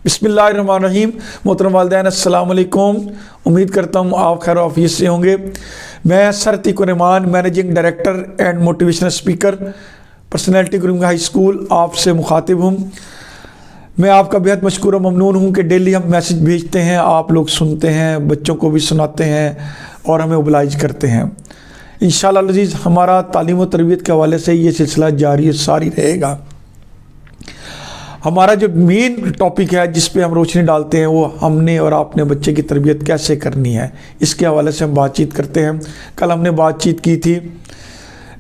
बिस्मिल्लाहिर्रहमानिर्रहीम। मोहतरम वालिदैन अस्सलाम वालेकुम। उम्मीद करता हूँ आप खैर ऑफिस से होंगे। मैं sir Atiqur Rahman, managing director and motivational speaker, personality grooming high school, आपसे मुखातिब हूँ। मैं आपका बेहद मशकूर और ममनून हूँ कि डेली हम मैसेज भेजते हैं, आप लोग सुनते हैं, बच्चों को भी सुनाते हैं और हमें ओबलाइज करते हैं। इंशाअल्लाह अज़ीज़ हमारा तालीम व तरबियत के हवाले से ये सिलसिला जारी सारी रहेगा। हमारा जो मेन टॉपिक है जिस पे हम रोशनी डालते हैं वो हमने और आपने बच्चे की तरबियत कैसे करनी है, इसके हवाले से हम बातचीत करते हैं। कल हमने बातचीत की थी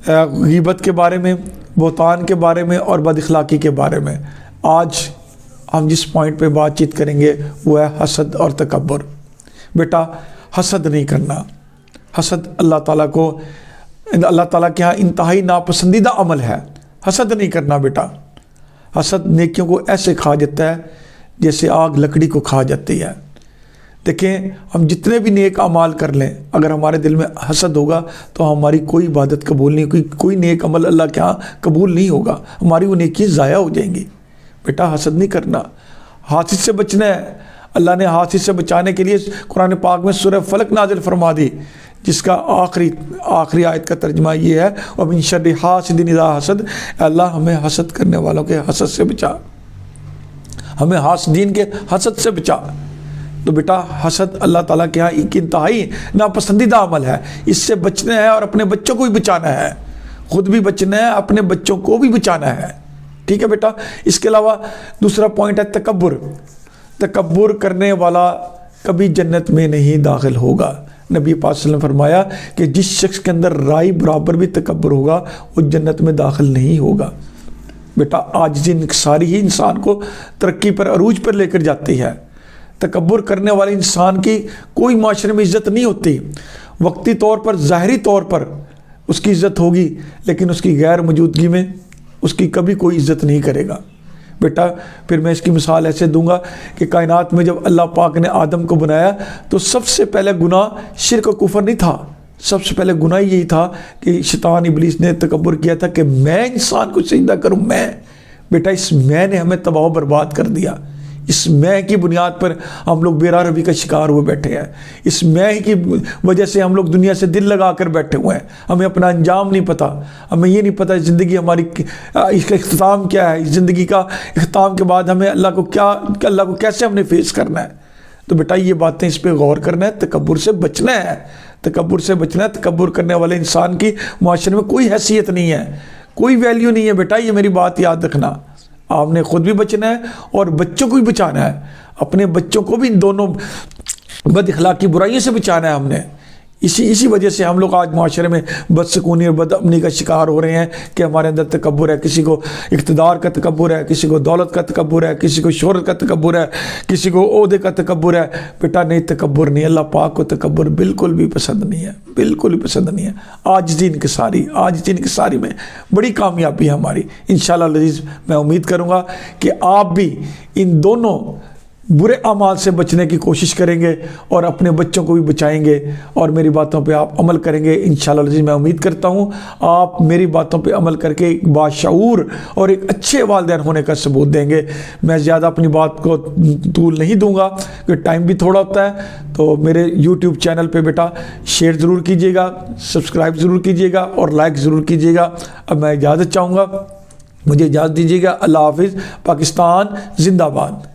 गीबत के बारे में, बोतान के बारे में और बदअखलाकी के बारे में। आज हम जिस पॉइंट पे बातचीत करेंगे वो है हसद और तकब्बुर। बेटा हसद नहीं करना। हसद अल्लाह ताला के यहाँ इंतहाई नापसंदीदा अमल है। हसद नहीं करना बेटा। हसद नेकियों को ऐसे खा जाता है जैसे आग लकड़ी को खा जाती है। देखें, हम जितने भी नेक अमाल कर लें, अगर हमारे दिल में हसद होगा तो हमारी कोई इबादत कबूल नहीं, कोई नेक अमल अल्लाह के यहाँ कबूल नहीं होगा, हमारी वो नेकी ज़ाया हो जाएंगी। बेटा हसद नहीं करना, हासिद से बचना है। अल्लाह ने हासिद से बचाने के लिए कुरान पाक में सूरह फलक नाजिल फरमा दी, जिसका आखिरी आयत का तर्जुमा ये है, और मिन शर्रि हासिदिन इज़ा हसद। अल्लाह हमें हसद करने वालों के हसद से बचा, हमें हासिदीन के हसद से बचा। तो बेटा हसद अल्लाह ताला के यहाँ एक इंतहाई नापसंदीदा अमल है, इससे बचना है और अपने बच्चों को भी बचाना है। खुद भी बचना है, अपने बच्चों को भी बचाना है। ठीक है बेटा। इसके अलावा दूसरा पॉइंट है तकब्बुर। तकब्बुर करने वाला कभी जन्नत में नहीं दाखिल होगा। नबी पाक सल्लल्लाहु अलैहि वसल्लम ने फरमाया कि जिस शख्स के अंदर राई बराबर भी तकब्बुर होगा वो जन्नत में दाखिल नहीं होगा। बेटा आजिज़ी इंकिसारी ही इंसान को तरक्की पर, अरूज पर लेकर जाती है। तकब्बुर करने वाले इंसान की कोई माशरे में इज़्ज़त नहीं होती। वक्ती तौर पर, ज़ाहरी तौर पर उसकी इज़्ज़त होगी, लेकिन उसकी गैर मौजूदगी में उसकी कभी कोई इज़्ज़त नहीं करेगा। बेटा फिर मैं इसकी मिसाल ऐसे दूंगा कि कायनात में जब अल्लाह पाक ने आदम को बनाया तो सबसे पहले गुनाह शिर्क और कुफर नहीं था। सबसे पहले गुनाह यही था कि शैतान इब्लीस ने तकब्बुर किया था कि मैं इंसान को सजदा करूं। मैं बेटा इस मैं ने हमें तबाह बर्बाद कर दिया। इस मैं की बुनियाद पर हम लोग बेरारवी का शिकार हुए बैठे हैं। इस मैं की वजह से हम लोग दुनिया से दिल लगा कर बैठे हुए हैं। हमें अपना अंजाम नहीं पता, हमें ये नहीं पता ज़िंदगी हमारी इसका इख्तिताम क्या है, इस ज़िंदगी का इख्तिताम के बाद हमें अल्लाह को कैसे हमने फेस करना है। तो बेटा ये बातें, इस पर गौर करना है, तकब्बुर से बचना है। तकब्बुर से बचना है। तकब्बुर करने वाले इंसान की माशरे में कोई हैसियत नहीं है, कोई वैल्यू नहीं है। बेटा ये मेरी बात याद रखना। आपने खुद भी बचना है और बच्चों को भी बचाना है। अपने बच्चों को भी इन दोनों बदअखलाकी बुराइयों से बचाना है हमने। इसी वजह से हम लोग आज माशरे में बदसकूनी और बदअमनी का शिकार हो रहे हैं कि हमारे अंदर तकब्बुर है। किसी को इक़्तिदार का तकब्बुर है, किसी को दौलत का तकब्बुर है, किसी को शोहरत का तकब्बुर है, किसी को ओहदे का तकब्बुर है। बेटा नहीं, तकब्बुर नहीं। अल्लाह पाक को तकब्बुर बिल्कुल भी पसंद नहीं है, बिल्कुल भी पसंद नहीं है। आजिज़ी इंकिसारी में बड़ी कामयाबी है हमारी। इंशाअल्लाह अज़ीज़ मैं उम्मीद करूँगा कि आप भी इन दोनों बुरे अमाल से बचने की कोशिश करेंगे और अपने बच्चों को भी बचाएंगे और मेरी बातों पे आप अमल करेंगे। इंशाअल्लाह अज़ीज़ मैं उम्मीद करता हूँ आप मेरी बातों पे अमल करके एक बाशऊर और एक अच्छे वालिदैन होने का सबूत देंगे। मैं ज़्यादा अपनी बात को तूल नहीं दूँगा क्योंकि टाइम भी थोड़ा होता है। तो मेरे यूट्यूब चैनल पर बेटा शेयर ज़रूर कीजिएगा, सब्सक्राइब ज़रूर कीजिएगा और लाइक ज़रूर कीजिएगा। अब मैं इजाज़त चाहूँगा, मुझे इजाज़त दीजिएगा। अल्लाह हाफ़िज़। पाकिस्तान ज़िंदाबाद।